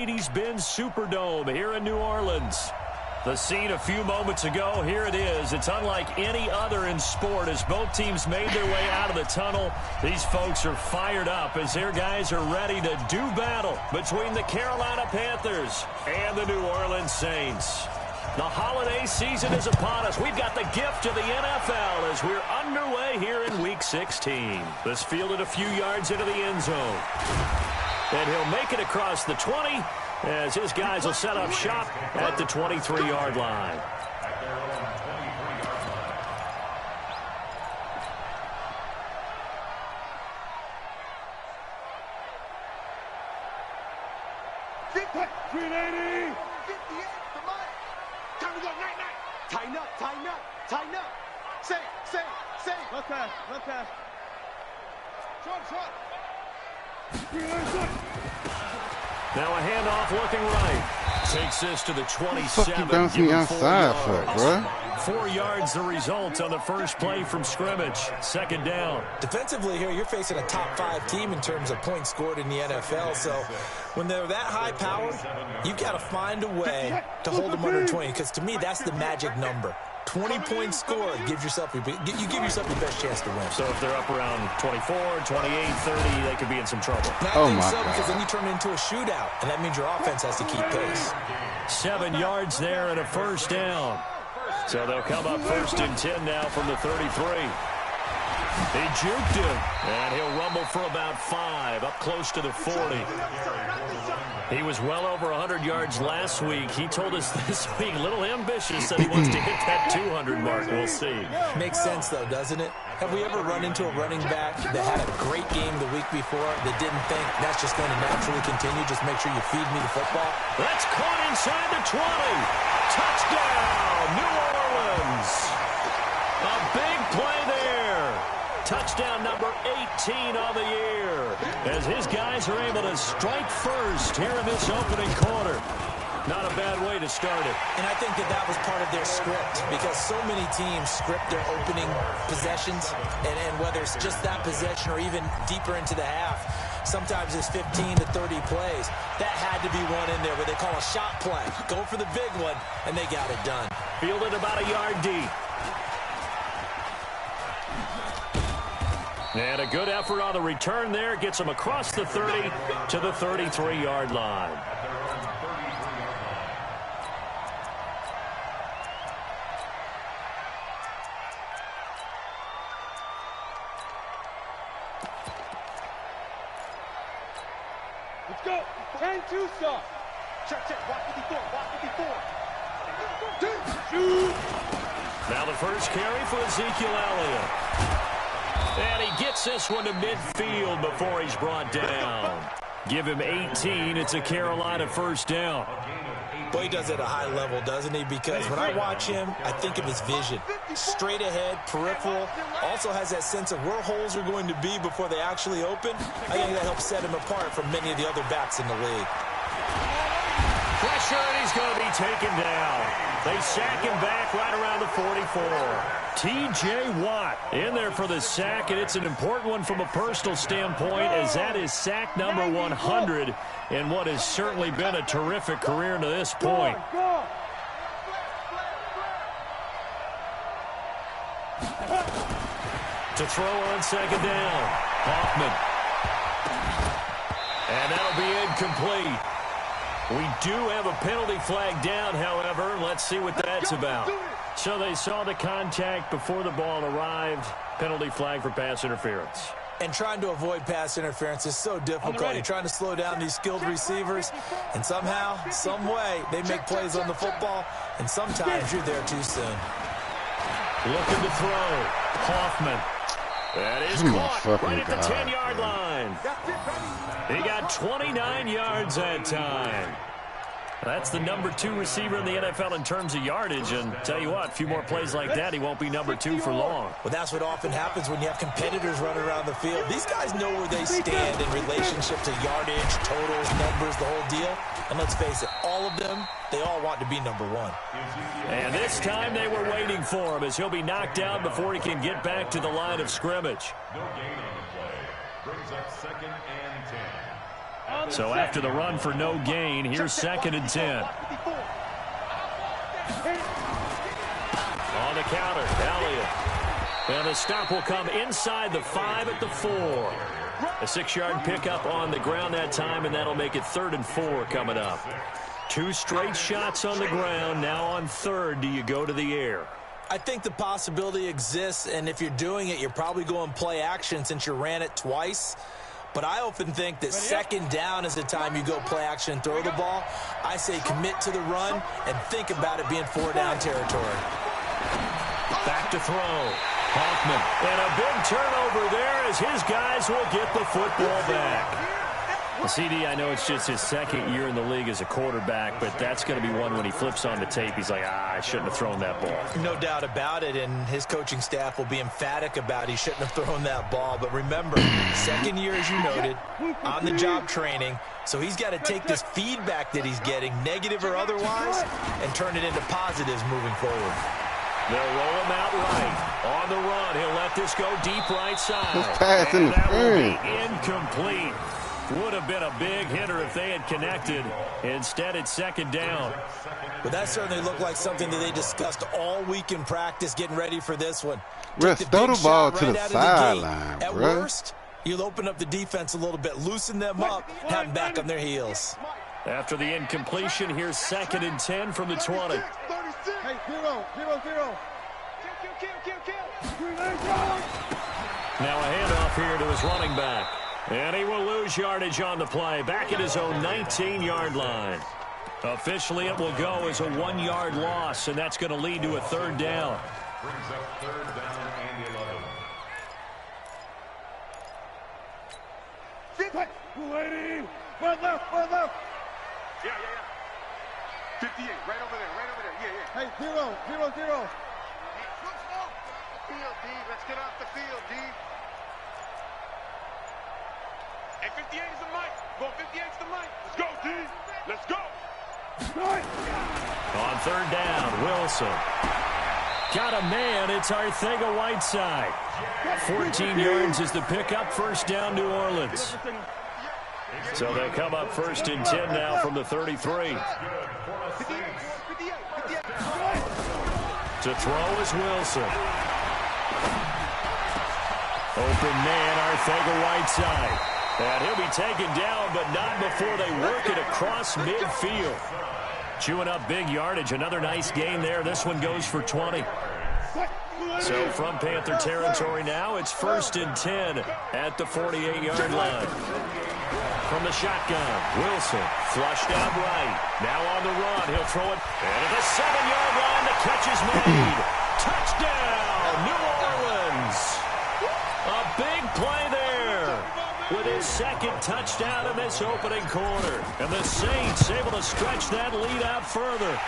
Mercedes-Benz Superdome here in New Orleans. The scene a few moments ago, here it is. It's unlike any other in sport as both teams made their way out of the tunnel. These folks are fired up as their guys are ready to do battle between the Carolina Panthers and the New Orleans Saints. The holiday season is upon us. We've got the gift of the NFL as we're underway here in Week 16. This fielded a few yards into the end zone. And he'll make it across the 20 as his guys will set up shop at the 23-yard line. Tighten up. Say. Okay. Short. Now a handoff looking right. Takes this to the 27. Fuck you bouncing me outside for, bro? 4 yards the result on the first play from scrimmage. Second down. Defensively here, you're facing a top 5 team in terms of points scored in the NFL. So when they're that high powered, you've got to find a way to hold them under 20. Because to me, that's the magic number. 20-point score, you give yourself your best chance to win. So if they're up around 24, 28, 30, they could be in some trouble. I think so, because then you turn it into a shootout, and that means your offense has to keep pace. 7 yards there and a first down. So they'll come up first and 10 now from the 33. He juked him, and he'll rumble for about 5, up close to the 40. He was well over 100 yards last week. He told us this week, a little ambitious, that he wants to hit that 200 mark. We'll see. Makes sense, though, doesn't it? Have we ever run into a running back that had a great game the week before that didn't think that's just going to naturally continue? Just make sure you feed me the football. That's caught inside the 20. Touchdown, New Orleans. A big play there. Touchdown number 18 on the year as his guys are able to strike first here in this opening quarter. Not a bad way to start it. And I think that was part of their script because so many teams script their opening possessions, and whether it's just that possession or even deeper into the half, sometimes it's 15 to 30 plays. That had to be one in there where they call a shot play. Go for the big one, and they got it done. Fielded about a yard deep. And a good effort on the return there. Gets him across the 30 to the 33-yard line. Let's go. 10-2 stop. Check. Walk 54. Shoot. Now the first carry for Ezekiel Elliott. And he gets this one to midfield before he's brought down. Give him 18. It's a Carolina first down. Boy, he does it at a high level, doesn't he? Because when I watch him, I think of his vision. Straight ahead, peripheral. Also has that sense of where holes are going to be before they actually open. I think that helps set him apart from many of the other backs in the league. Pressure, and he's going to be taken down. They sack him back right around the 44. T.J. Watt in there for the sack, and it's an important one from a personal standpoint as that is sack number 100 in what has certainly been a terrific career to this point. To throw on second down, Hoffman. And that'll be incomplete. We do have a penalty flag down, however. Let's see what that's about. So they saw the contact before the ball arrived. Penalty flag for pass interference. And trying to avoid pass interference is so difficult. You're trying to slow down these skilled receivers, and somehow, some way, they make plays on the football, and sometimes you're there too soon. Looking to throw. Hoffman. That is caught right at the 10-yard line. He got 29 yards that time. That's the number 2 receiver in the NFL in terms of yardage. And tell you what, a few more plays like that, he won't be number 2 for long. Well, that's what often happens when you have competitors running around the field. These guys know where they stand in relationship to yardage, totals, numbers, the whole deal. And let's face it, all of them, they all want to be number 1. And this time they were waiting for him as he'll be knocked down before he can get back to the line of scrimmage. No gain on the play. Brings up 2nd and 10. So after the run for no gain, here's 2nd and 10. On the counter, Elliott. And the stop will come inside the 5 at the 4. A 6-yard pickup on the ground that time, and that'll make it 3rd and 4 coming up. 2 straight shots on the ground. Now on 3rd, do you go to the air? I think the possibility exists, and if you're doing it, you're probably going play action since you ran it twice. But I often think that 2nd down is the time you go play action and throw the ball. I say commit to the run and think about it being 4-down territory. Back to throw. Hoffman. And a big turnover there as his guys will get the football back. CD, I know it's just his 2nd year in the league as a quarterback, but that's going to be one when he flips on the tape. He's like, I shouldn't have thrown that ball. No doubt about it, and his coaching staff will be emphatic about he shouldn't have thrown that ball. But remember, 2nd year, as you noted, on-the-job training, so he's got to take this feedback that he's getting, negative or otherwise, and turn it into positives moving forward. They'll roll him out right. On the run, he'll let this go deep right side. This pass and that will interference. be incomplete. Would have been a big hitter if they had connected. Instead, it's 2nd down. But that certainly looked like something that they discussed all week in practice, getting ready for this one. Russ, throw the ball to the sideline, At bro. worst, you'll open up the defense a little bit, loosen them up, have them back on their heels. After the incompletion, here's 2nd and 10 from the 20. Hey, 0, 0, 0. Kill. Now a handoff here to his running back. And he will lose yardage on the play. Back at his own 19-yard line. Officially, it will go as a 1-yard loss, and that's going to lead to a 3rd down. Brings up 3rd down and 11. Lady, one left. Yeah. 58, right over there. Yeah. Hey, 0, 0, 0. Field, D. Let's get off the field, D. Hey, 58 is the mic. Go, 58 is the mic. Let's go, D. Let's go. On 3rd down, Wilson. Got a man. It's Arcega-Whiteside. 14 yards is the pickup. 1st down, New Orleans. So they come up 1st and 10 now from the 33. To throw is Wilson. Open man, Arcega-Whiteside. And he'll be taken down, but not before they work it across midfield. Chewing up big yardage. Another nice gain there. This one goes for 20. So from Panther territory now, it's 1st and 10 at the 48-yard line. From the shotgun, Wilson flushed out right. Now on the run, he'll throw it. And at the 7-yard line, the catch is made. Touchdown, New Orleans. A big play there with his 2nd touchdown in this opening quarter. And the Saints able to stretch that lead out further.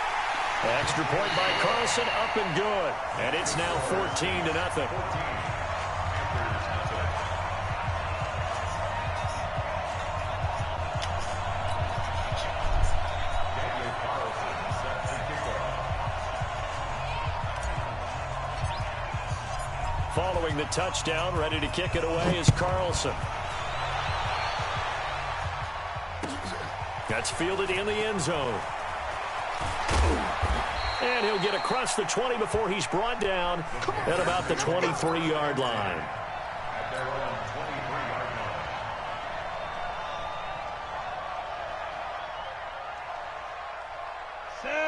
Extra point by Carlson, up and good. And it's now 14-0. Following the touchdown, ready to kick it away is Carlson. That's fielded in the end zone. And he'll get across the 20 before he's brought down at about the 23-yard line.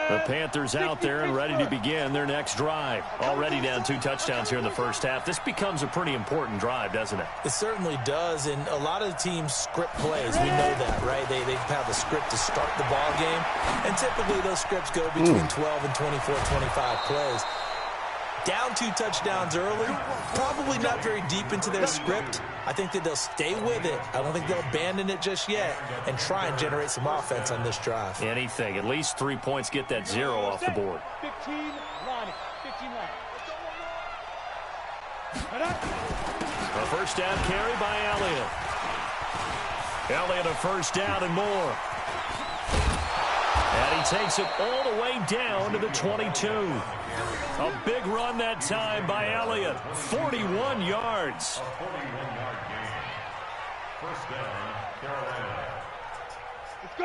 The Panthers out there and ready to begin their next drive. Already down 2 touchdowns here in the first half. This becomes a pretty important drive, doesn't it? It certainly does, and a lot of the teams script plays. We know that, right? They have a script to start the ball game, and typically those scripts go between 12 and 24, 25 plays. Down 2 touchdowns early, probably not very deep into their script. I think that they'll stay with it. I don't think they'll abandon it just yet and try and generate some offense on this drive. Anything. At least 3 points, get that 0 off the board. 15 line. A first down carry by Elliott. Elliott a first down and more. And he takes it all the way down to the 22. A big run that time by Elliott. 41 yards. First down, Carolina.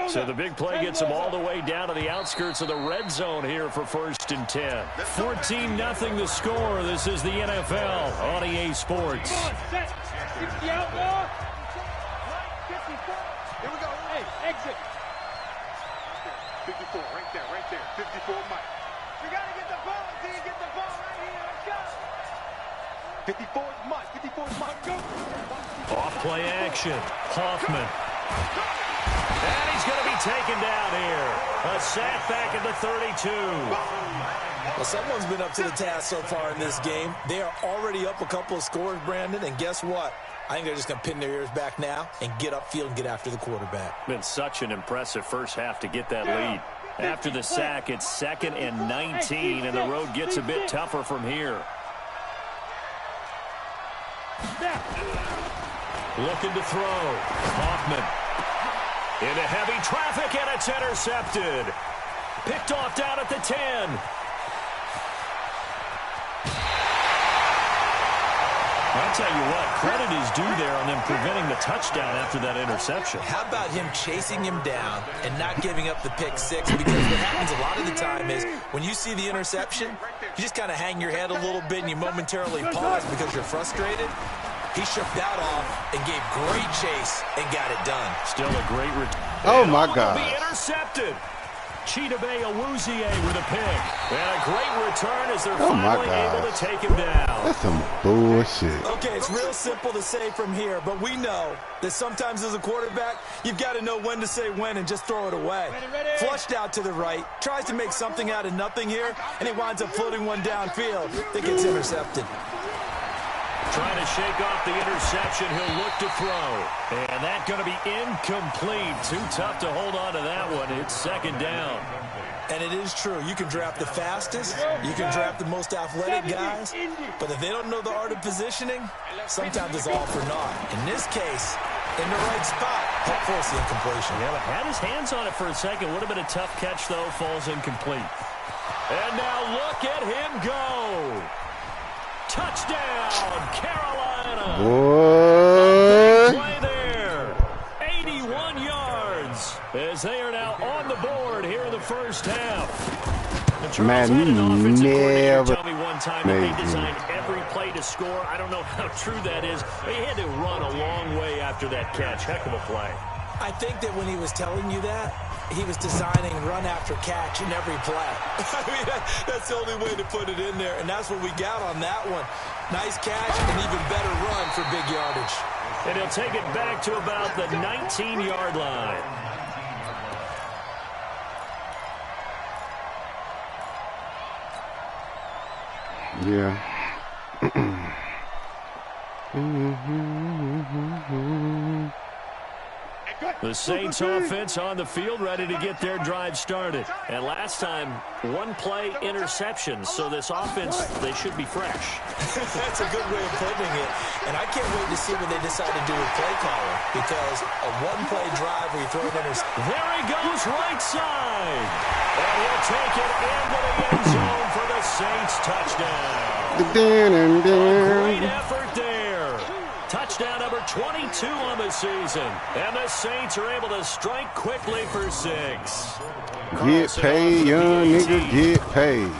So the big play gets them all the way down to the outskirts of the red zone here for 1st and 10. 14-0 the score. This is the NFL on EA Sports. Set. 60 out more. 54. Here we go. Hey, exit. 54, right there, right there. 54, Mike. We got to get the ball until you get the ball right here. Let's go. 54 is Mike. 54 is Mike. Go. Off-play action. Hoffman. And he's going to be taken down here. A sack back at the 32. Well, someone's been up to the task so far in this game. They are already up a couple of scores, Brandon, and guess what? I think they're just going to pin their ears back now and get upfield and get after the quarterback. Been such an impressive first half to get that lead. After the sack, it's 2nd and 19, and the road gets a bit tougher from here. Looking to throw. Hoffman. Into heavy traffic, and it's intercepted. Picked off down at the 10. I'll tell you what, credit is due there on them preventing the touchdown after that interception. How about him chasing him down and not giving up the pick six? Because what happens a lot of the time is when you see the interception, you just kind of hang your head a little bit and you momentarily pause because you're frustrated. He shook that off and gave great chase and got it done. Still a great return. Oh, my God. Be intercepted. Chidobe Awuzie with a pick. And a great return as they're finally able to take him down. That's some bullshit. Okay, it's real simple to say from here, but we know that sometimes as a quarterback, you've got to know when to say when and just throw it away. Ready. Flushed out to the right, tries to make something out of nothing here, and he winds up floating one downfield that gets intercepted. Trying to shake off the interception. He'll look to throw. And that's going to be incomplete. Too tough to hold on to that one. It's 2nd down. And it is true. You can draft the fastest. You can draft the most athletic guys. But if they don't know the art of positioning, sometimes it's all for naught. In this case, in the right spot, help force the incompletion. Yeah, but had his hands on it for a second. Would have been a tough catch, though. Falls incomplete. And now look at him go. Touchdown, Carolina. Boy. Play there. 81 yards as they are now on the board here in the first half. Man, you never told me one time that they designed every play to score. I don't know how true that is. They had to run a long way after that catch. Heck of a play. I think that when he was telling you that, he was designing run after catch in every play. I mean, that's the only way to put it in there, and that's what we got on that one. Nice catch and even better run for big yardage. And he'll take it back to about the 19-yard line. Yeah. The Saints offense on the field, ready to get their drive started. And last time, one play interception. So this offense, they should be fresh. That's a good way of putting it. And I can't wait to see what they decide to do with play calling. Because a one-play drive where you throw an interception. There he goes, right side. And he'll take it into the end zone for the Saints touchdown. Great effort there. Touchdown number 22 on the season. And the Saints are able to strike quickly for 6. Get paid, young nigga, get paid.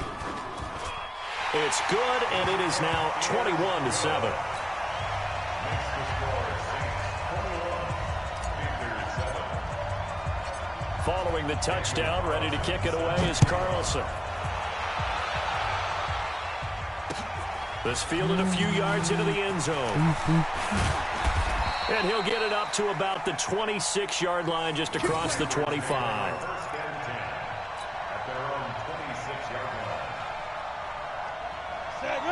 It's good, and it is now 21-7. Following the touchdown, ready to kick it away is Carlson. This fielded a few yards into the end zone. And he'll get it up to about the 26-yard line, just across the 25.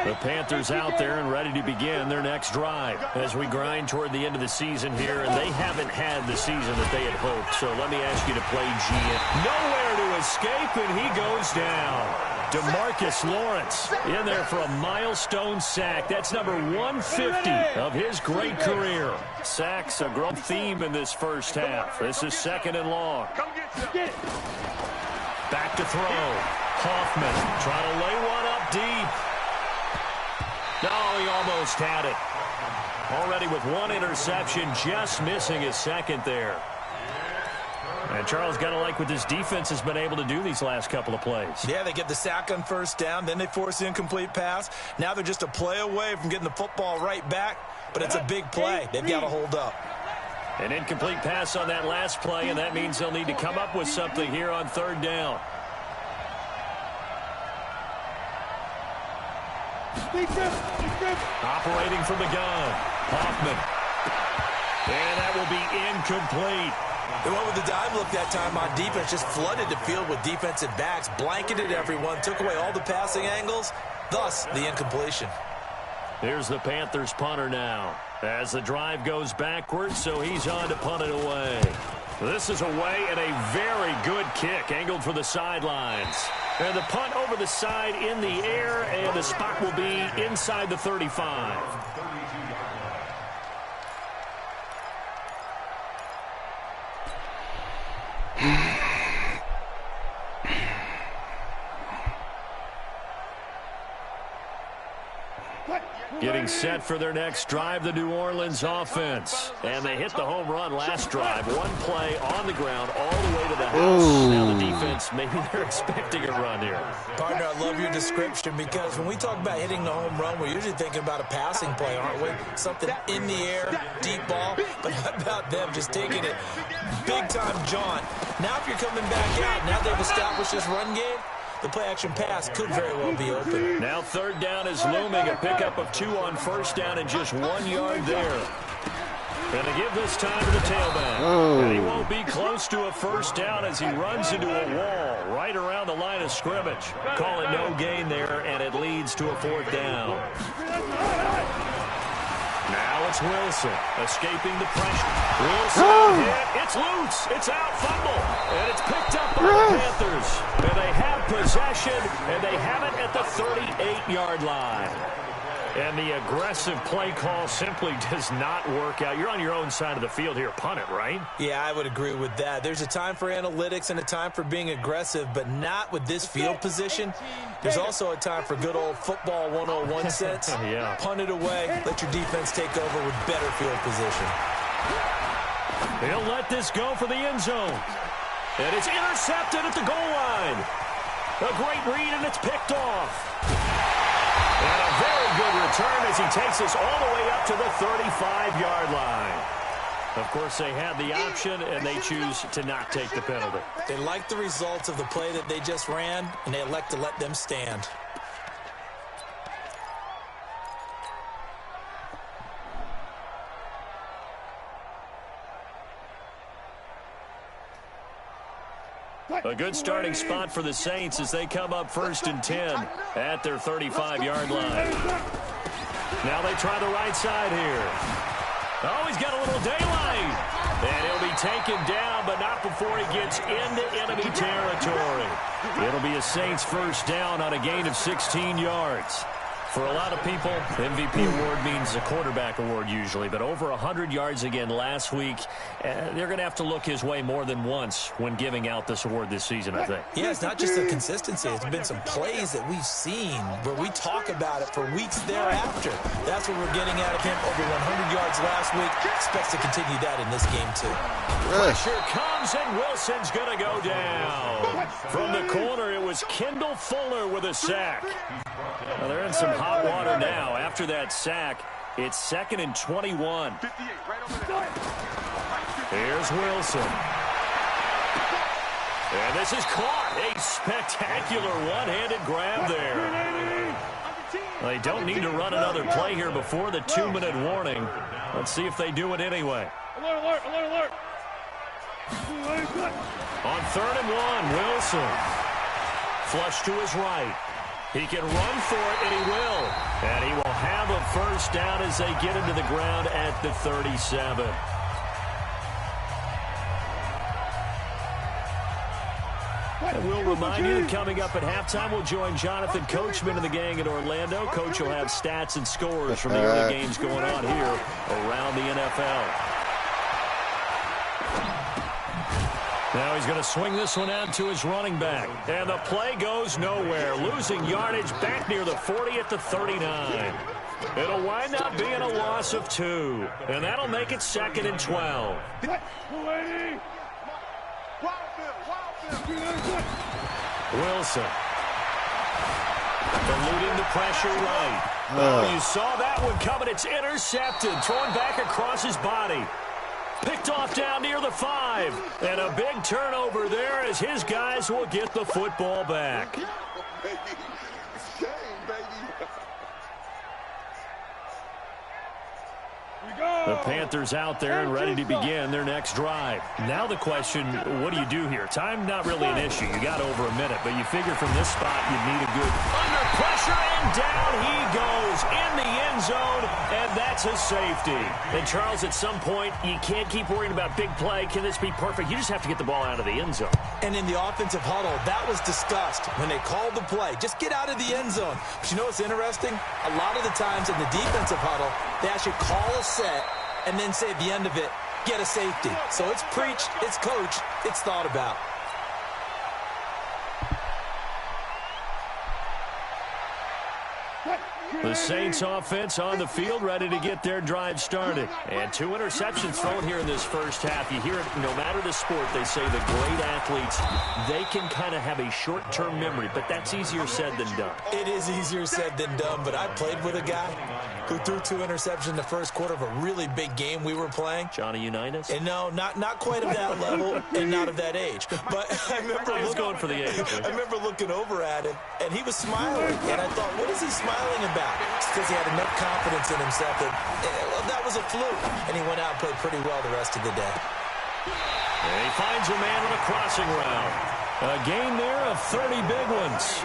The Panthers out there and ready to begin their next drive as we grind toward the end of the season here, and they haven't had the season that they had hoped. So let me ask you to play GM. Nowhere to escape, and he goes down. DeMarcus Lawrence in there for a milestone sack. That's number 150 of his great career. Sacks a growing theme in this first half. This is 2nd and long. Back to throw. Hoffman trying to lay one up deep. No, he almost had it. Already with one interception, just missing his second there. And Charles, got to like what this defense has been able to do these last couple of plays. Yeah, they get the sack on first down, then they force the incomplete pass. Now they're just a play away from getting the football right back, but it's a big play. They've got to hold up. An incomplete pass on that last play, and that means they'll need to come up with something here on third down. Operating from the gun, Hoffman. And that will be incomplete. They went with the dime look that time on defense, just flooded the field with defensive backs, blanketed everyone, took away all the passing angles, thus the incompletion. Here's the Panthers punter now. As the drive goes backwards, so he's on to punt it away. This is away and a very good kick, angled for the sidelines. And the punt over the side in the air, and the spot will be inside the 35. Getting set for their next drive, the New Orleans offense. And they hit the home run last drive. One play on the ground all the way to the house. Ooh. Now the defense, maybe they're expecting a run here. Partner, I love your description because when we talk about hitting the home run, we're usually thinking about a passing play, aren't we? Something in the air, deep ball. But how about them just taking it big-time jaunt? Now if you're coming back out, now they've established this run game, the play-action pass could very well be open. Now third down is looming. A pickup of 2 on first down and just 1 yard there. Going to give this time to the tailback. Oh. And he won't be close to a first down as he runs into a wall right around the line of scrimmage. Call it no gain there, and it leads to a fourth down. Now it's Wilson escaping the pressure. Wilson hit. It's loose. It's out. Fumble. And it's picked up by the Panthers. And they have possession, and they have it at the 38-yard line. And the aggressive play call simply does not work out. You're on your own side of the field here. Punt it, right? Yeah, I would agree with that. There's a time for analytics and a time for being aggressive, but not with this field position. There's also a time for good old football 101 sense. Yeah. Punt it away. Let your defense take over with better field position. They'll let this go for the end zone. And it's intercepted at the goal line. A great read, and it's picked off. And a very good return as he takes us all the way up to the 35-yard line. Of course, they had the option, and they choose to not take the penalty. They like the results of the play that they just ran, and they elect to let them stand. A good starting spot for the Saints as they come up 1st and 10 at their 35-yard line. Now they try the right side here. Oh, he's got a little daylight. And he'll be taken down, but not before he gets into enemy territory. It'll be a Saints first down on a gain of 16 yards. For a lot of people, MVP award means a quarterback award usually, but over 100 yards again last week. They're going to have to look his way more than once when giving out this award this season, I think. Yeah, it's not just the consistency. It's been some plays that we've seen where we talk about it for weeks thereafter. That's what we're getting out of him. Over 100 yards last week. Expects to continue that in this game, too. Pressure comes, and Wilson's going to go down. From the corner, it was Kendall Fuller with a sack. Well, they're in some hot water now. After that sack, it's 2nd and 21. Here's Wilson. And this is caught. A spectacular one-handed grab there. They don't need to run another play here before the 2-minute warning. Let's see if they do it anyway. Alert, alert, alert, alert. On 3rd and 1, Wilson. Flush to his right. He can run for it, and he will. And he will have a first down as they get into the ground at the 37. And we'll remind you that coming up at halftime, we'll join Jonathan Coachman and the gang in Orlando. Coach will have stats and scores from the early games going on here around the NFL. Now he's going to swing this one out to his running back. And the play goes nowhere. Losing yardage back near the 40 at the 39. It'll wind up being a loss of 2. And that'll make it 2nd and 12. Wilson. Eluding the pressure right. Oh, you saw that one coming. It's intercepted. Throwing back across his body. Picked off down near the 5. And a big turnover there as his guys will get the football back. The Panthers out there and ready to begin their next drive. Now the question, what do you do here? Time not really an issue. You got over a minute, but you figure from this spot you need a good under pressure, and down he goes in the end zone, and that's a safety. And Charles, at some point, you can't keep worrying about big play. Can this be perfect? You just have to get the ball out of the end zone. And in the offensive huddle, that was discussed when they called the play. Just get out of the end zone. But you know what's interesting? A lot of the times in the defensive huddle, they actually call a set and then say at the end of it, get a safety. So it's preached, it's coached, it's thought about. The Saints offense on the field, ready to get their drive started. And 2 interceptions thrown here in this first half. You hear it, no matter the sport, they say the great athletes, they can kind of have a short-term memory, but that's easier said than done. It is easier said than done, but I played with a guy who threw 2 interceptions in the first quarter of a really big game we were playing. Johnny Unitas? And no, not quite of that level and not of that age. But I remember going for the age. I remember looking over at him, and he was smiling. And I thought, what is he smiling about? It's because he had enough confidence in himself that that was a fluke. And he went out and played pretty well the rest of the day. And he finds a man on a crossing route. A gain there of 30 big ones.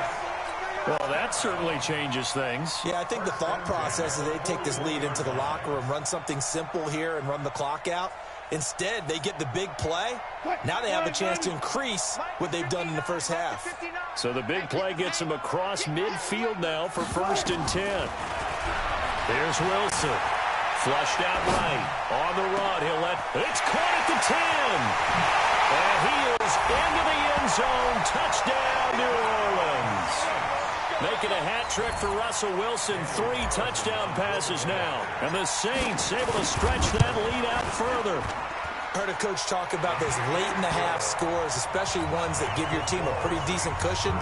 Well, that certainly changes things. Yeah, I think the thought process is they take this lead into the locker room, run something simple here, and run the clock out. Instead, they get the big play. Now they have a chance to increase what they've done in the first half. So the big play gets them across midfield now for 1st and 10. There's Wilson. Flushed out right. On the run. He'll let... It's caught at the 10. And he is into the end zone. Touchdown, New Orleans. Making a hat trick for Russell Wilson. 3 touchdown passes now. And the Saints able to stretch that lead out further. Heard a coach talk about those late-in-the-half scores, especially ones that give your team a pretty decent cushion.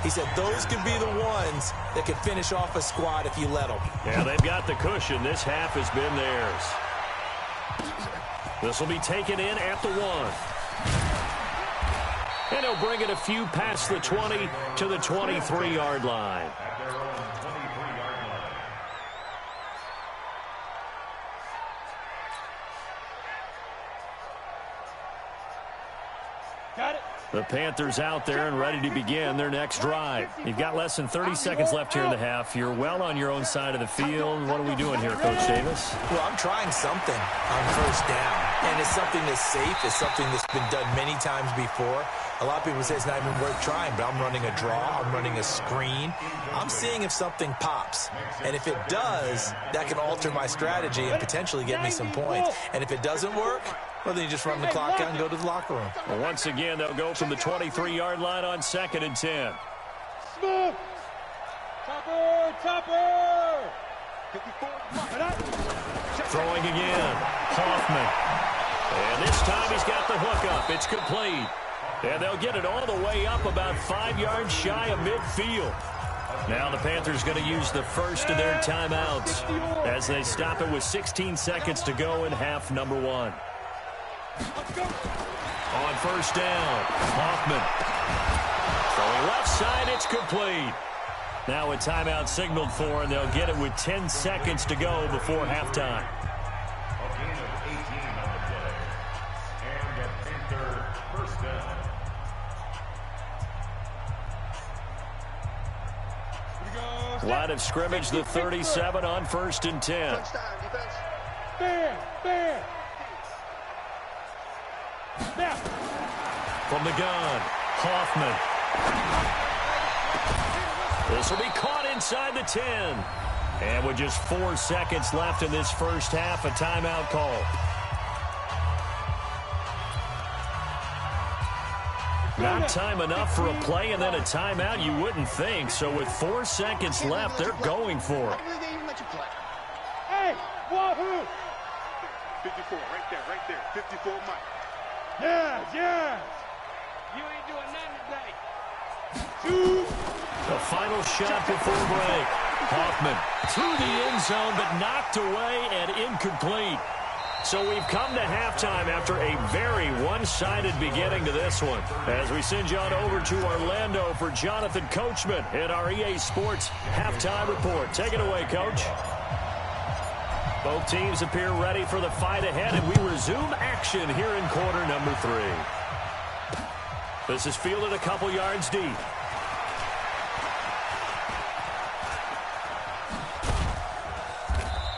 He said those could be the ones that could finish off a squad if you let them. Yeah, they've got the cushion. This half has been theirs. This will be taken in at the 1. And he'll bring it a few past the 20 to the 23-yard line. Got it. The Panthers out there and ready to begin their next drive. You've got less than 30 seconds left here in the half. You're well on your own side of the field. What are we doing here, Coach Davis? Well, I'm trying something on 1st down. And it's something that's safe. It's something that's been done many times before. A lot of people say it's not even worth trying, but I'm running a draw. I'm running a screen. I'm seeing if something pops. And if it does, that can alter my strategy and potentially get me some points. And if it doesn't work, well, then you just run the clock out and go to the locker room. Well, once again, they'll go from the 23-yard line on 2nd and 10. Smooth. Chopper. Throwing again. Hoffman. And this time he's got the hook up. It's complete. And they'll get it all the way up about 5 yards shy of midfield. Now the Panthers going to use the first of their timeouts as they stop it with 16 seconds to go in half number 1. On 1st down, Hoffman. Throwing left side, it's complete. Now a timeout signaled for, and they'll get it with 10 seconds to go before halftime. Line of scrimmage, the 37 on 1st and 10. Fair. From the gun, Hoffman. This will be caught inside the 10. And with just 4 seconds left in this first half, a timeout call. Not time enough for a play and then a timeout, you wouldn't think. So with 4 seconds left, they're going for it. Hey, wahoo! 54, right there. 54, Mike. Yeah. You ain't doing nothing today. The final shot before break. Hoffman through the end zone, but knocked away and incomplete. So we've come to halftime after a very one-sided beginning to this one. As we send you on over to Orlando for Jonathan Coachman in our EA Sports Halftime Report. Take it away, Coach. Both teams appear ready for the fight ahead, and we resume action here in quarter number 3. This is fielded a couple yards deep.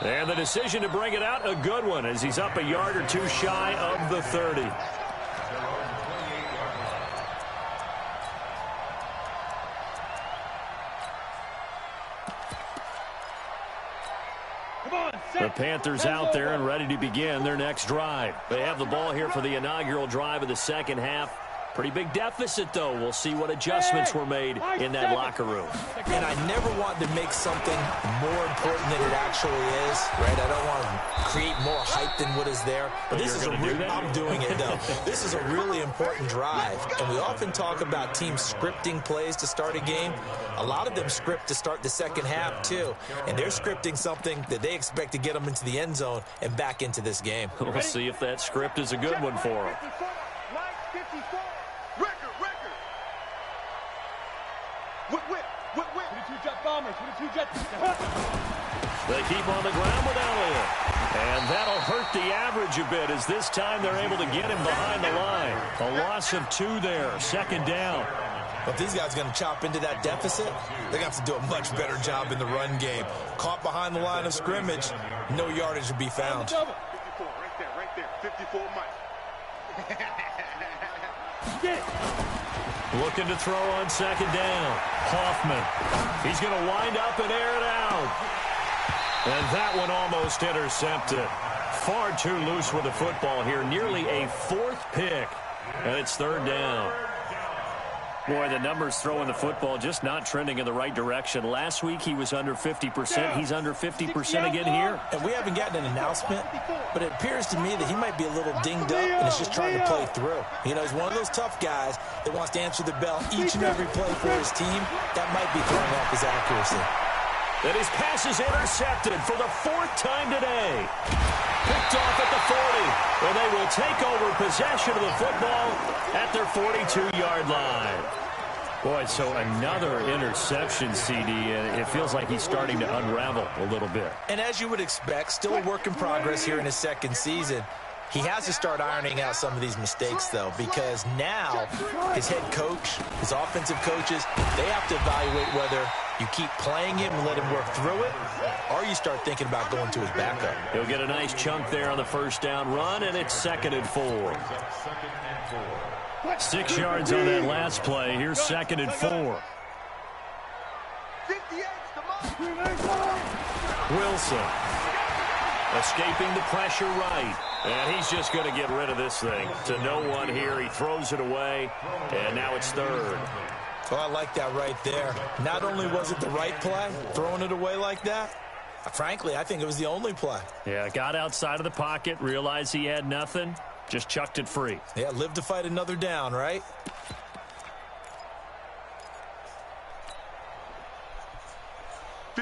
And the decision to bring it out, a good one, as he's up a yard or two shy of the 30. The Panthers out there and ready to begin their next drive. They have the ball here for the inaugural drive of the second half. Pretty big deficit, though. We'll see what adjustments were made in that locker room. And I never want to make something more important than it actually is, right? I don't want to create more hype than what is there. But this is I'm doing it, though. This is a really important drive. And we often talk about teams scripting plays to start a game. A lot of them script to start the second half, too. And they're scripting something that they expect to get them into the end zone and back into this game. We'll see if that script is a good one for them. They keep on the ground with Elliott. And that'll hurt the average a bit, as this time they're able to get him behind the line. A loss of 2 there, second down. But if these guys are going to chop into that deficit, they're going to have to do a much better job in the run game. Caught behind the line of scrimmage, no yardage to be found. 54, right there, 54 Mike. Looking to throw on second down. Hoffman. He's going to wind up and air it out. And that one almost intercepted. Far too loose with the football here. Nearly a 4th pick. And it's third down. Boy, the numbers throwing the football just not trending in the right direction. Last week he was under 50%. He's under 50% again here. And we haven't gotten an announcement, but it appears to me that he might be a little dinged up and is just trying to play through. You know, he's one of those tough guys that wants to answer the bell each and every play for his team. That might be throwing off his accuracy. And his pass is intercepted for the 4th time today. Picked off at the 40. And they will take over possession of the football at their 42-yard line. Boy, so another interception, CD, and it feels like he's starting to unravel a little bit. And as you would expect, still a work in progress here in his second season. He has to start ironing out some of these mistakes, though, because now his head coach, his offensive coaches, they have to evaluate whether you keep playing him and let him work through it, or you start thinking about going to his backup. He'll get a nice chunk there on the first down run, and it's 2nd and 4. 6 yards on that last play. Here's 2nd and 4. Wilson escaping the pressure right. And he's just going to get rid of this thing to no one here. He throws it away, and now it's 3rd. Oh, I like that right there. Not only was it the right play, throwing it away like that, frankly, I think it was the only play. Yeah, got outside of the pocket, realized he had nothing, just chucked it free. Yeah, live to fight another down, right?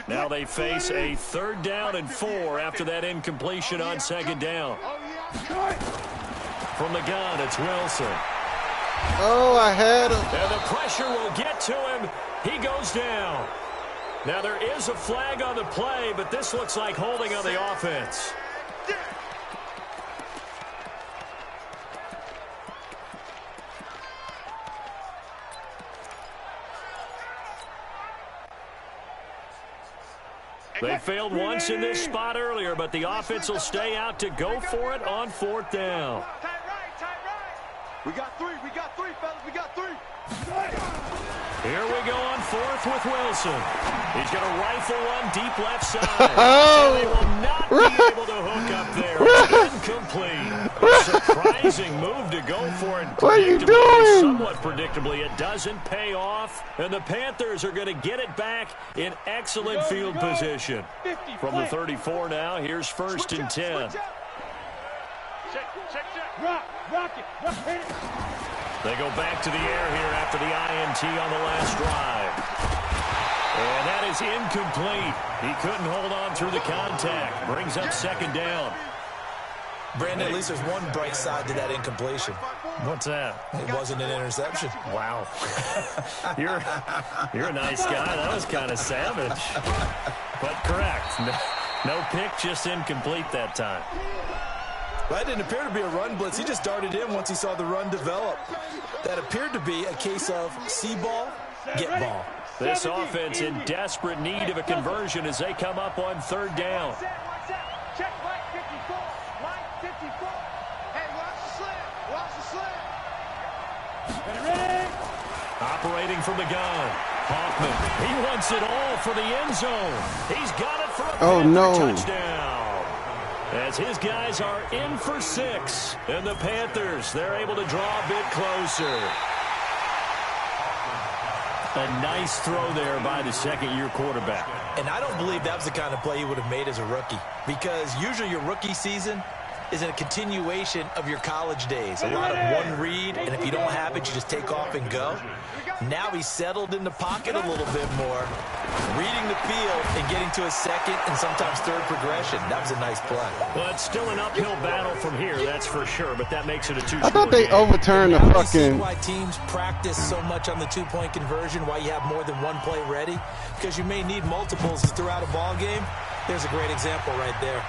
Now they face a 3rd down and 4 after that incompletion on 2nd down. From the gun, it's Wilson. Oh, I had him. And the pressure will get to him. He goes down. Now there is a flag on the play, but this looks like holding on the offense. They failed once in this spot earlier, but the offense will stay out to go for it on 4th down. We got 3, fellas, we got 3. Here we go on 4th with Wilson. He's going to rifle one deep left side. And they will not be able to hook up there. It's incomplete. A surprising move to go for it. What are you doing? Somewhat predictably, it doesn't pay off. And the Panthers are going to get it back in excellent field position. From the 34 now, here's 1st and 10. Check. Rock it, hit it. They go back to the air here after the INT on the last drive. And that is incomplete. He couldn't hold on through the contact. Brings up second down. Brandon, at least there's one bright side to that incompletion. What's that? It wasn't an interception. Wow. You're a nice guy. That was kind of savage. But correct. No pick, just incomplete that time. That didn't appear to be a run blitz. He just darted in once he saw the run develop. That appeared to be a case of see ball, get ball. This offense in desperate need of a conversion as they come up on third down. Check Mike 54. Mike 54. Hey, watch the slant. Watch the slant. Ready? Operating from the gun. Hoffman. He wants it all for the end zone. He's got it for a touchdown. As his guys are in for 6. And the Panthers, they're able to draw a bit closer. A nice throw there by the second-year quarterback. And I don't believe that was the kind of play he would have made as a rookie, because usually your rookie season is a continuation of your college days. A lot of one read, and if you don't have it, you just take off and go. Now he's settled in the pocket a little bit more, reading the field and getting to a second and sometimes third progression. That was a nice play. Well, it's still an uphill battle from here, that's for sure, but that makes it a two-score I thought they game. overturned the Now we fucking... see why teams practice so much on the two-point conversion, why you have more than one play ready, because you may need multiples throughout a ball game. There's a great example right there.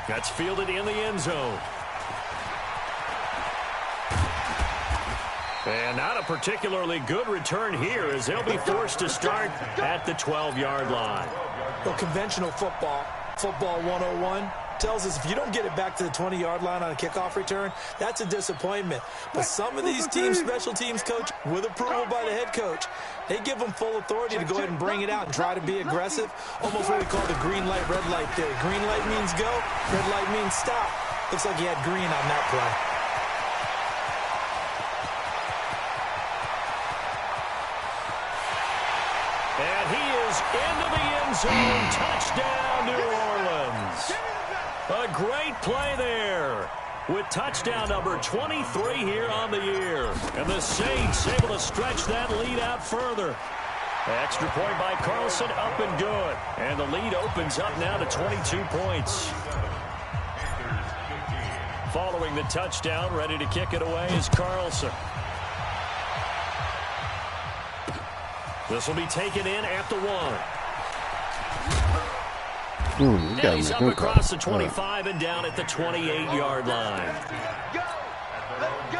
That's fielded in the end zone. And not a particularly good return here as they'll be forced to start at the 12-yard line. Well, conventional football 101, tells us if you don't get it back to the 20-yard line on a kickoff return, that's a disappointment. But some of these teams, special teams coach, with approval by the head coach, they give them full authority to go ahead and bring it out and try to be aggressive. Almost what we call the green light, red light theory. Green light means go, red light means stop. Looks like he had green on that play. And he is into the end zone. Touchdown, New Orleans. A great play there with touchdown number 23 here on the year. And the Saints able to stretch that lead out further. Extra point by Carlson, up and good. And the lead opens up now to 22 points. Following the touchdown, ready to kick it away is Carlson. This will be taken in at the 1. And he's up across the 25 and down at the 28-yard line. Go! Let go!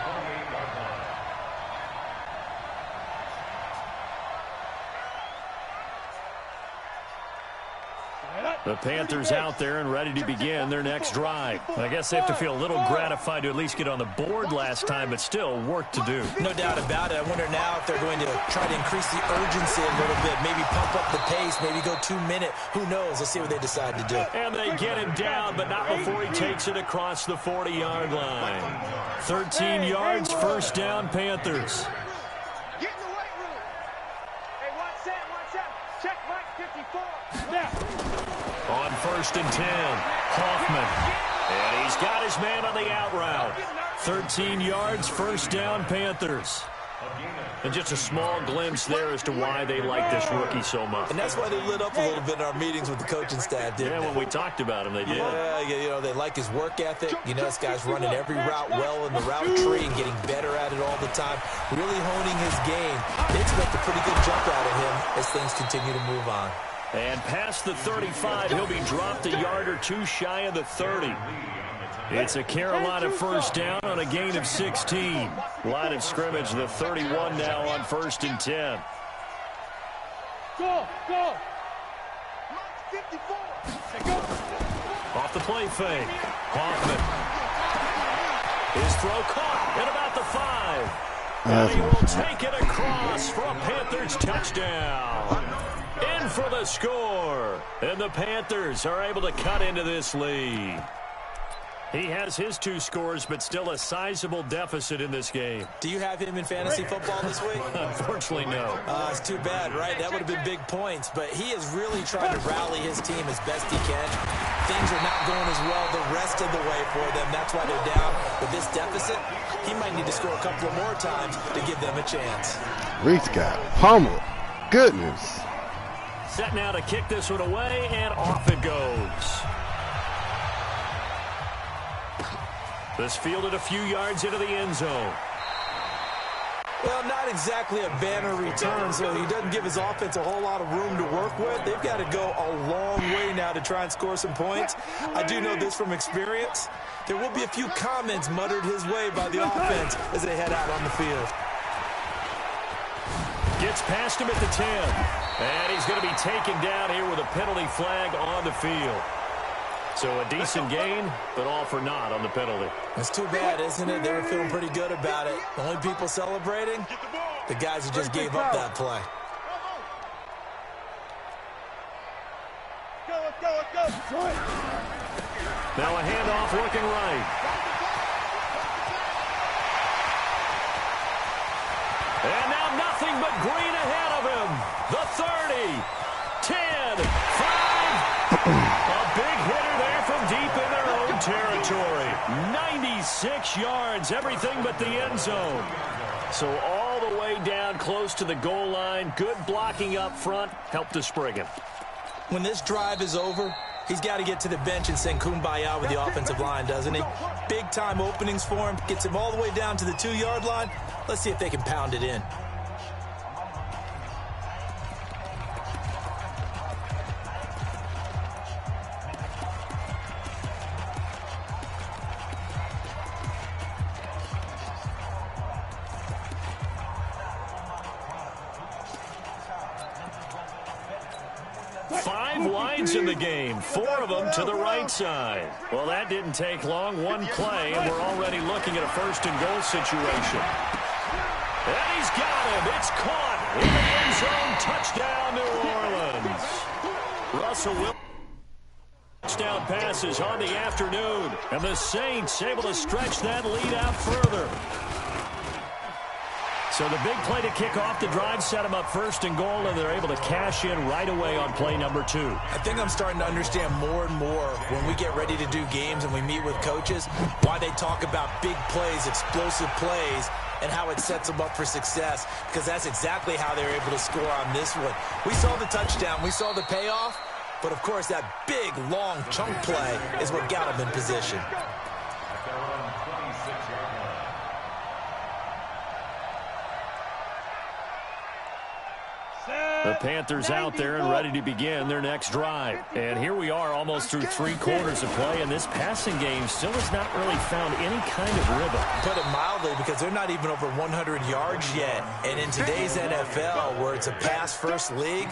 The Panthers out there and ready to begin their next drive. I guess they have to feel a little gratified to at least get on the board last time, but still work to do. No doubt about it. I wonder now if they're going to try to increase the urgency a little bit, maybe pump up the pace, maybe go 2 minute. Who knows? Let's see what they decide to do. And they get him down, but not before he takes it across the 40-yard line. 13 yards, first down, Panthers. Get in the weight room. Hey, watch that. Check Mike 54. Now. On first and 10, Hoffman. And he's got his man on the out route. 13 yards, first down, Panthers. And just a small glimpse there as to why they like this rookie so much. And that's why they lit up a little bit in our meetings with the coaching staff, didn't they? Yeah, when we talked about him, they did. Yeah, you know, they like his work ethic. You know, this guy's running every route well in the route tree and getting better at it all the time, really honing his game. They expect a pretty good jump out of him as things continue to move on. And past the 35, he'll be dropped a yard or two shy of the 30. It's a Carolina first down on a gain of 16. Line of scrimmage, the 31 now on first and 10. Go! Mike 54. Go! Off the play fake. Hoffman. His throw caught at about the 5. And he will take it across for a Panthers touchdown. In for the score. And the Panthers are able to cut into this lead. He has his 2 scores, but still a sizable deficit in this game. Do you have him in fantasy football this week? Unfortunately, no. It's too bad, right? That would have been big points. But he is really trying to rally his team as best he can. things are not going as well the rest of the way for them. That's why they're down with this deficit. He might need to score a couple of more times to give them a chance. Reese got pummeled. Goodness. Set now to kick this one away, and off it goes. This fielded a few yards into the end zone. Well, not exactly a banner return, so he doesn't give his offense a whole lot of room to work with. They've got to go a long way now to try and score some points. I do know this from experience. There will be a few comments muttered his way by the offense as they head out on the field. Gets past him at the 10. And he's going to be taken down here with a penalty flag on the field. So a decent gain, but all for naught on the penalty. It's too bad, isn't it? They were feeling pretty good about it. The only people celebrating, the guys who just gave up that play. Let's go. Now a handoff looking right. And now nothing but green ahead of him. The 30, 10, 5. A big hitter there from deep in their own territory. 96 yards, everything but the end zone. So all the way down close to the goal line. Good blocking up front. Helped to spring him. When this drive is over, he's got to get to the bench and sing Kumbaya with the offensive line, doesn't he? Big-time openings for him. Gets him all the way down to the 2-yard line. Let's see if they can pound it in. In the game, 4 of them to the right side. Well, that didn't take long. One play, and we're already looking at a first-and-goal situation. And he's got him. It's caught in the end zone. Touchdown, New Orleans. Russell Wilson. Touchdown passes on the afternoon, and the Saints able to stretch that lead out further. So the big play to kick off the drive set them up first and goal, and they're able to cash in right away on play number 2. I think I'm starting to understand more and more when we get ready to do games and we meet with coaches why they talk about big plays, explosive plays, and how it sets them up for success, because that's exactly how they're able to score on this one. We saw the touchdown. We saw the payoff. But, of course, that big, long chunk play is what got them in position. The Panthers out there and ready to begin their next drive. And here we are almost through 3 quarters of play, and this passing game still has not really found any kind of rhythm. Put it mildly, because they're not even over 100 yards yet. And in today's NFL, where it's a pass-first league,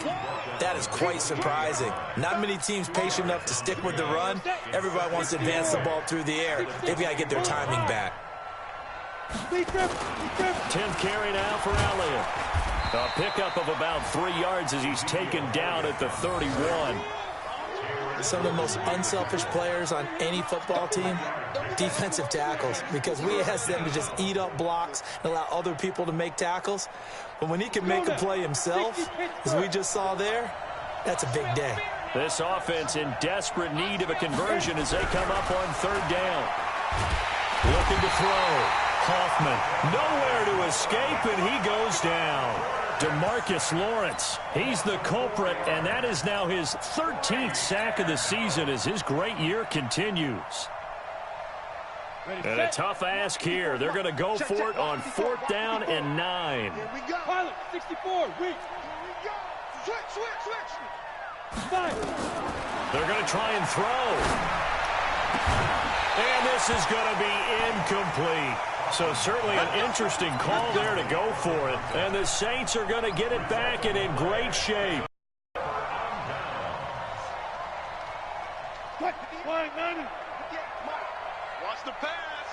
that is quite surprising. Not many teams patient enough to stick with the run. Everybody wants to advance the ball through the air. They've got to get their timing back. 10th carry now for Elliott. A pickup of about 3 yards as he's taken down at the 31. Some of the most unselfish players on any football team, defensive tackles, because we ask them to just eat up blocks and allow other people to make tackles. But when he can make a play himself, as we just saw there, that's a big day. This offense in desperate need of a conversion as they come up on 3rd down. Looking to throw. Hoffman nowhere to escape, and he goes down. DeMarcus Lawrence, he's the culprit, and that is now his 13th sack of the season as his great year continues. And a tough ask here. They're going to go for it on 4th down and 9. Here we go. Pilot, 64, reach. Here we go. Switch. Fine. They're going to try and throw. And this is going to be incomplete. So certainly an interesting call there to go for it. And the Saints are going to get it back and in great shape. Watch the pass.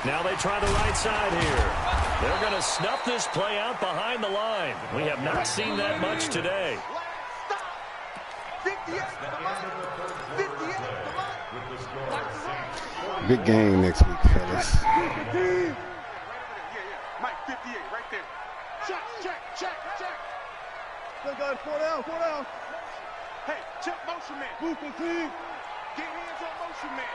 Now they try the right side here. They're going to snuff this play out behind the line. We have not seen that much today. 58. Big game next week, fellas. Yeah. Mike, 58, right there. Check. Still going 4 down. Hey, check motion man. Move the team. Get hands on motion man.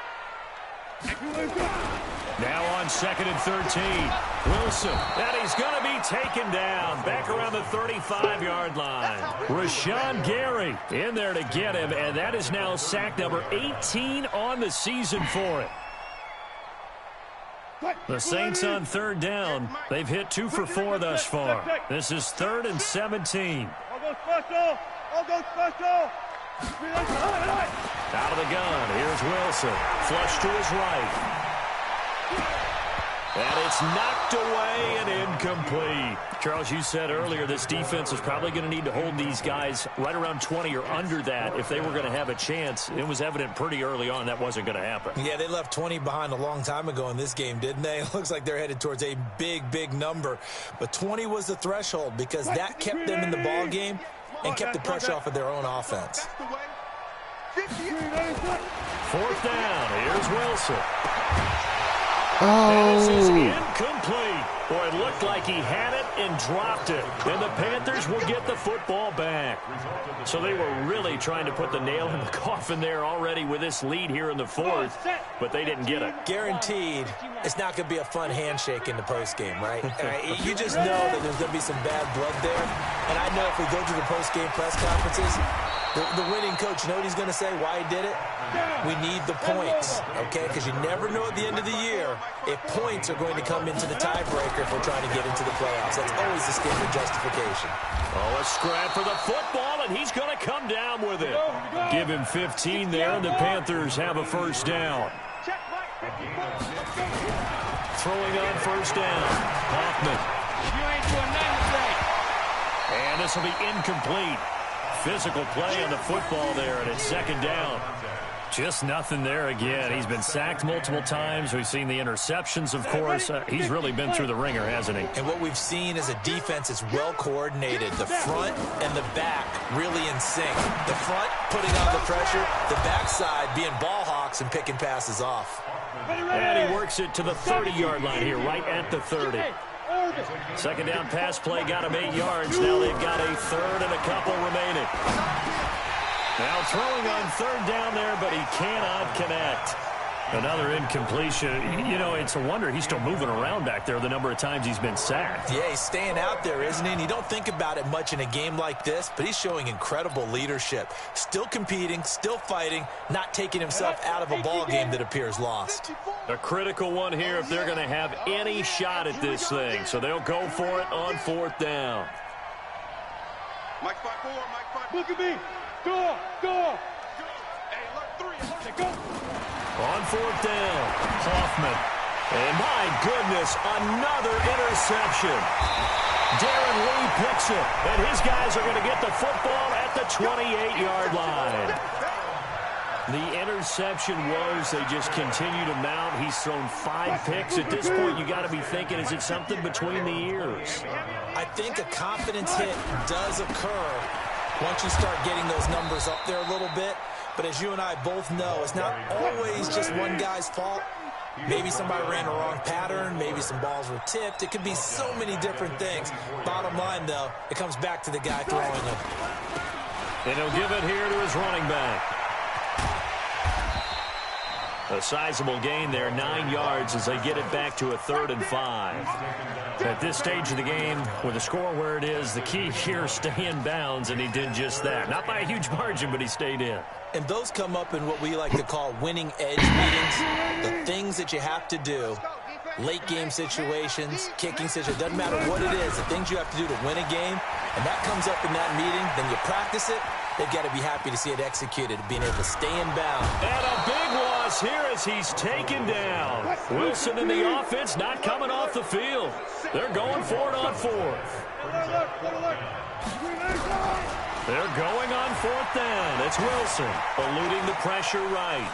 Now on 2nd and 13. Wilson. And he's going to be taken down. Back around the 35-yard line. Rashawn Gary in there to get him. And that is now sack number 18 on the season for him. The Saints on 3rd down. They've hit 2 for 4 thus far. This is 3rd and 17. I'll go special. I'll go special. Out of the gun. Here's Wilson. Flush to his right. And it's knocked away and incomplete. Charles, you said earlier this defense is probably going to need to hold these guys right around 20 or under that if they were going to have a chance. It was evident pretty early on that wasn't going to happen. Yeah, they left 20 behind a long time ago in this game, didn't they? It looks like they're headed towards a big, big number. But 20 was the threshold because that kept them in the ball game and kept the pressure off of their own offense. 4th down. Here's Wilson. Oh. This is incomplete. Boy, it looked like he had it and dropped it. And the Panthers will get the football back. So they were really trying to put the nail in the coffin there already with this lead here in the 4th, but they didn't get it. Guaranteed, it's not going to be a fun handshake in the postgame, right? You just know that there's going to be some bad blood there. And I know if we go to the postgame press conferences, the winning coach, you know what he's going to say, why he did it? We need the points, okay? Because you never know at the end of the year if points are going to come into the tiebreaker if we're trying to get into the playoffs. That's always the standard justification. Oh, a scrap for the football, and he's going to come down with it. Give him 15 there, and the Panthers have a 1st down. Throwing on 1st down. Hoffman. You ain't doing nothing today. And this will be incomplete. Physical play on the football there, and it's 2nd down. Just nothing there again. He's been sacked multiple times. We've seen the interceptions, of course. He's really been through the ringer, hasn't he? And what we've seen is a defense that's well coordinated. The front and the back really in sync. The front putting on the pressure. The backside being ball hawks and picking passes off. And he works it to the 30-yard line here, right at the 30. 2nd down pass play got him 8 yards. Now they've got a 3rd and a couple remaining. Now throwing on 3rd down there, but he cannot connect. Another incompletion. You know, it's a wonder he's still moving around back there the number of times he's been sacked. Yeah, he's staying out there, isn't he? And you don't think about it much in a game like this, but he's showing incredible leadership. Still competing, still fighting, not taking himself out of a ball game that appears lost. A critical one here if they're going to have any shot at this thing. So they'll go for it on 4th down. Mike 5-4, Mike 5. Look at me. Go. Hey, look, 3. Go. On 4th down, Hoffman. And my goodness, another interception. Darren Lee picks it, and his guys are going to get the football at the 28-yard line. The interception woes, they just continue to mount. He's thrown 5 picks. At this point, you got to be thinking, is it something between the ears? I think a confidence hit does occur once you start getting those numbers up there a little bit. But as you and I both know, it's not always just one guy's fault. Maybe somebody ran a wrong pattern. Maybe some balls were tipped. It could be so many different things. Bottom line, though, it comes back to the guy throwing them. And he'll give it here to his running back. A sizable gain there, 9 yards as they get it back to a 3rd and 5. At this stage of the game, with the score where it is, the key here, stay in bounds, and he did just that. Not by a huge margin, but he stayed in. And those come up in what we like to call winning edge meetings, the things that you have to do, late game situations, kicking situations, doesn't matter what it is, the things you have to do to win a game, and that comes up in that meeting, then you practice it, they've got to be happy to see it executed, being able to stay in bounds. And a big loss here as he's taken down. Wilson and the offense not coming off the field. They're going for it on 4th. They're going on 4th down. It's Wilson eluding the pressure right.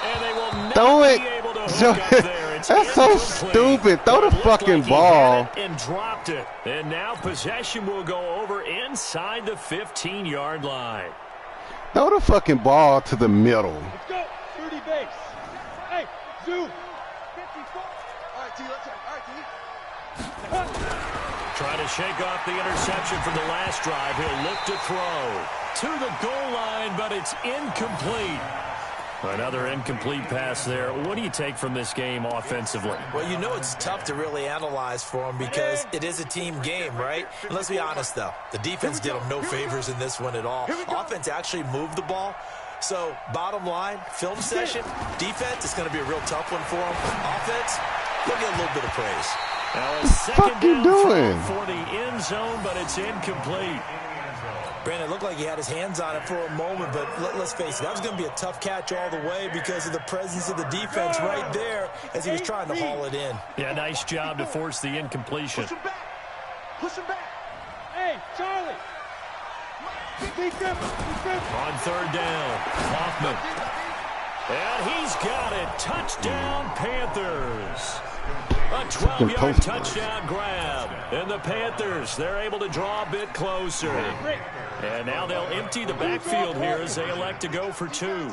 And they will not be able to hook up there. It's That's so stupid. Throw the fucking ball. And dropped it. And now possession will go over inside the 15-yard line. Throw the fucking ball to the middle. Let's go. 30 base. Hey, zoom. 54. All right, T, let's go. All right, T. Trying to shake off the interception from the last drive. He'll look to throw to the goal line, but it's incomplete. Another incomplete pass there. What do you take from this game offensively? Well, you know it's tough to really analyze for them because it is a team game, right? And let's be honest, though. The defense did them no favors in this one at all. Offense actually moved the ball. So, bottom line, film session, defense is going to be a real tough one for them. Offense, they'll get a little bit of praise. Now a second down for the end zone, but it's incomplete. Brandon, it looked like he had his hands on it for a moment, but let's face it, that was going to be a tough catch all the way because of the presence of the defense right there as he was trying to haul it in. Yeah, nice job to force the incompletion. Push him back. Push him back. Hey, Charlie. On third down, Hoffman. And he's got it. Touchdown, Panthers. A 12-yard touchdown grab. And the Panthers, they're able to draw a bit closer. And now they'll empty the backfield here as they elect to go for two.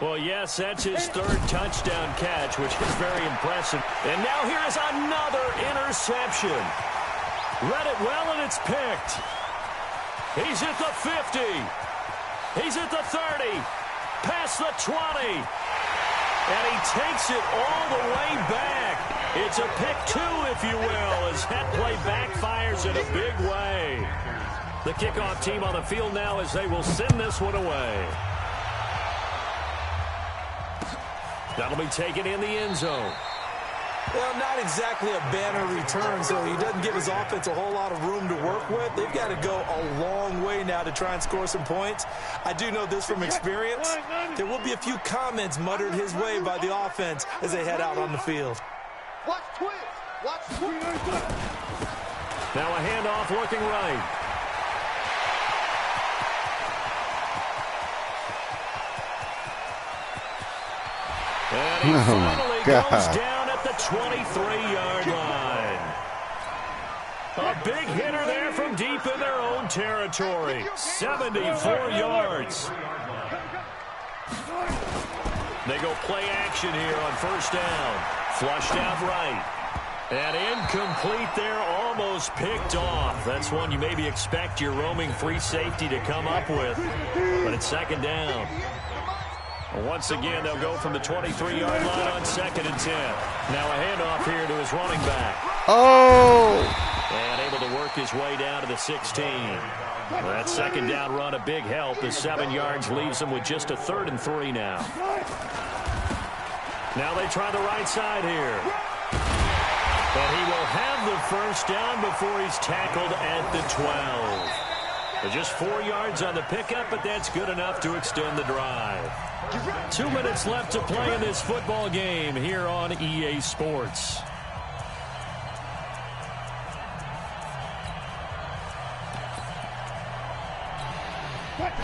Well, yes, that's his third touchdown catch, which is very impressive. And now here is another interception. Read it well, and it's picked. He's at the 50. He's at the 30. Past the 20. And he takes it all the way back. It's a pick two, if you will, as that play backfires in a big way. The kickoff team on the field now as they will send this one away. That'll be taken in the end zone. Well, not exactly a banner return, so he doesn't give his offense a whole lot of room to work with. They've got to go a long way now to try and score some points. I do know this from experience. There will be a few comments muttered his way by the offense as they head out on the field. Watch twist. Watch twist. Now a handoff looking right. And he finally goes down at the 23-yard line. A big hitter there from deep in their own territory. 74 yards. They go play action here on first down. Flushed out right. And incomplete there, almost picked off. That's one you maybe expect your roaming free safety to come up with. But it's second down. Once again, they'll go from the 23-yard line on 2nd and 10. Now a handoff here to his running back. Oh! And able to work his way down to the 16. That second down run, a big help. The 7 yards leaves him with just a 3rd and 3 now. Now they try the right side here. And he will have the first down before he's tackled at the 12. Just 4 yards on the pickup, but that's good enough to extend the drive. 2 minutes left to play in this football game here on EA Sports.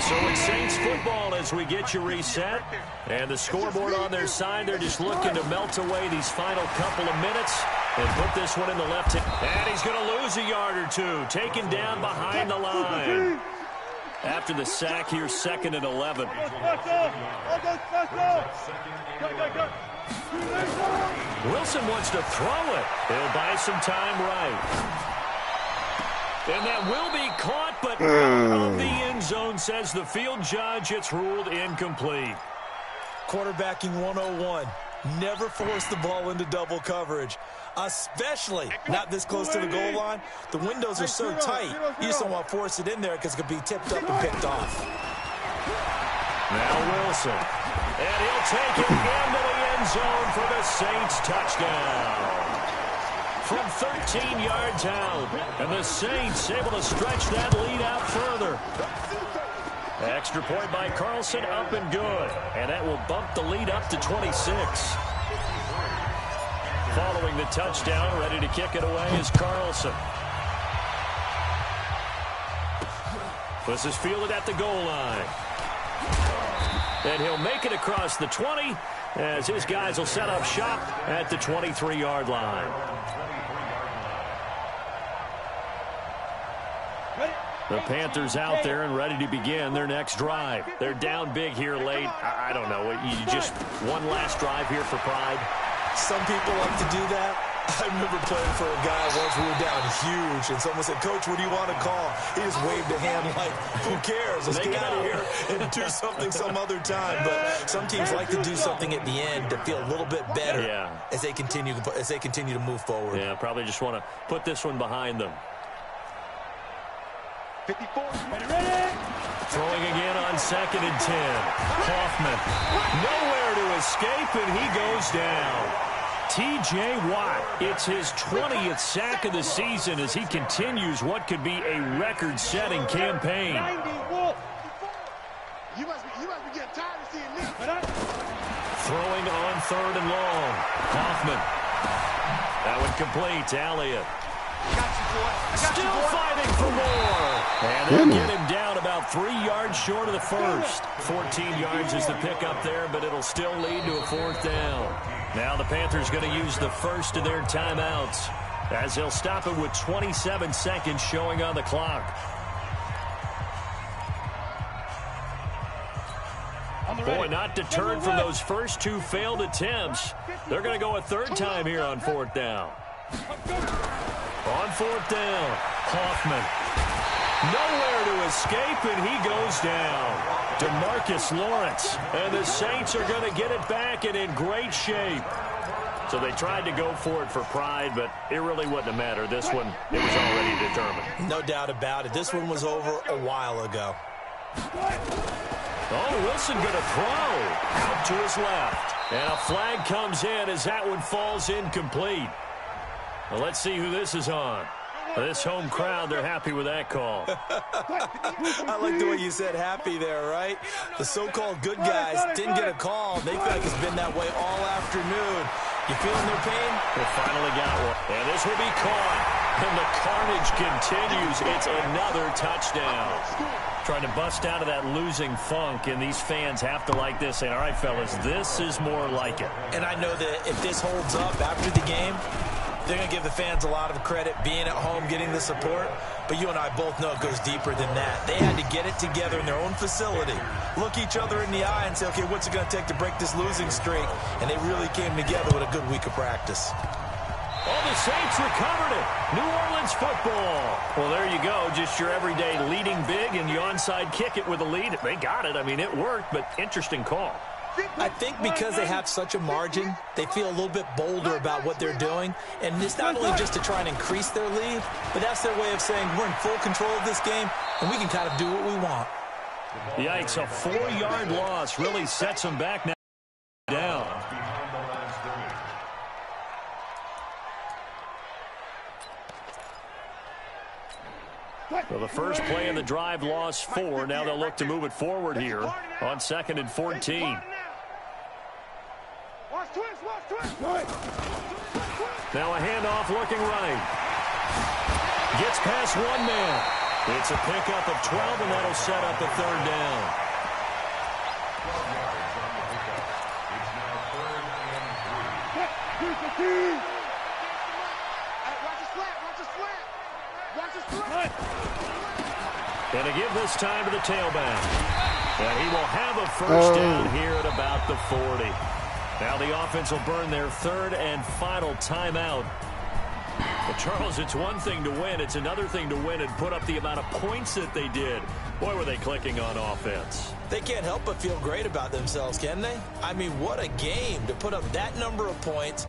So it's Saints football as we get you reset. And the scoreboard on their side, they're just looking to melt away these final couple of minutes and put this one in the left hand. And he's going to lose a yard or two, taken down behind the line. After the sack here, 2nd and 11. Wilson wants to throw it. He'll buy some time right. And that will be caught, but out of the end zone, says the field judge. It's ruled incomplete. Quarterbacking 101. Never force the ball into double coverage, especially not this close to the goal line. The windows are so tight, you just don't want to force it in there because it could be tipped up and picked off. Now Wilson. And he'll take it into the end zone for the Saints touchdown. From 13 yards out. And the Saints able to stretch that lead out further. Extra point by Carlson, up and good. And that will bump the lead up to 26. Following the touchdown, ready to kick it away is Carlson. This is fielded at the goal line. And he'll make it across the 20 as his guys will set up shop at the 23-yard line. The Panthers out there and ready to begin their next drive. They're down big here late. I don't know. You just one last drive here for pride. Some people like to do that. I remember playing for a guy once. We were down huge, and someone said, "Coach, what do you want to call?" He just waved a hand like, "Who cares? Let's get out of here and do something some other time." But some teams like to do something at the end to feel a little bit better as they continue to move forward. Yeah, probably just want to put this one behind them. 54. Ready? Throwing again on 2nd and 10. Hoffman nowhere to escape, and he goes down. T.J. Watt, it's his 20th sack of the season as he continues what could be a record-setting campaign. 90, Wolf. You must be getting tired of seeing this. Throwing on 3rd and long. Hoffman. That one complete to Elliott. Still fighting for more. And they'll get him down about 3 yards short of the first. 14 yards is the pickup there, but it'll still lead to a 4th down. Now the Panthers going to use the first of their timeouts as they'll stop it with 27 seconds showing on the clock. Boy, not deterred from those first 2 failed attempts. They're going to go a 3rd time here on 4th down. On 4th down, Hoffman. Nowhere to escape, and he goes down. DeMarcus Lawrence. And the Saints are going to get it back and in great shape. So they tried to go for it for pride, but it really wouldn't have mattered. This one, it was already determined. No doubt about it. This one was over a while ago. Oh, Wilson going to throw out to his left. And a flag comes in as that one falls incomplete. Well, let's see who this is on. This home crowd, they're happy with that call. I like the way you said happy there, right? The so-called good guys didn't get a call. They feel like it's been that way all afternoon. You feeling their pain? They finally got one. And this will be caught. And the carnage continues. It's another touchdown. Trying to bust out of that losing funk, and these fans have to like this. And all right, fellas, this is more like it. And I know that if this holds up after the game, they're going to give the fans a lot of credit being at home, getting the support. But you and I both know it goes deeper than that. They had to get it together in their own facility, look each other in the eye and say, okay, what's it going to take to break this losing streak? And they really came together with a good week of practice. Oh, the Saints recovered it. New Orleans football. Well, there you go. Just your everyday leading big, and you onside kick it with a lead. They got it. I mean, it worked, but interesting call. I think because they have such a margin, they feel a little bit bolder about what they're doing. And it's not only just to try and increase their lead, but that's their way of saying we're in full control of this game, and we can kind of do what we want. Yikes, a 4-yard loss really sets them back now down. Well, the first play of the drive lost 4. Now they'll look to move it forward here on 2nd and 14. Now a handoff looking right. Gets past one man. It's a pickup of 12, and that'll set up a 3rd down. And to give this time to the tailback. And he will have a first down here at about the 40. Now the offense will burn their 3rd and final timeout. But Charles, it's one thing to win. It's another thing to win and put up the amount of points that they did. Boy, were they clicking on offense. They can't help but feel great about themselves, can they? I mean, what a game to put up that number of points.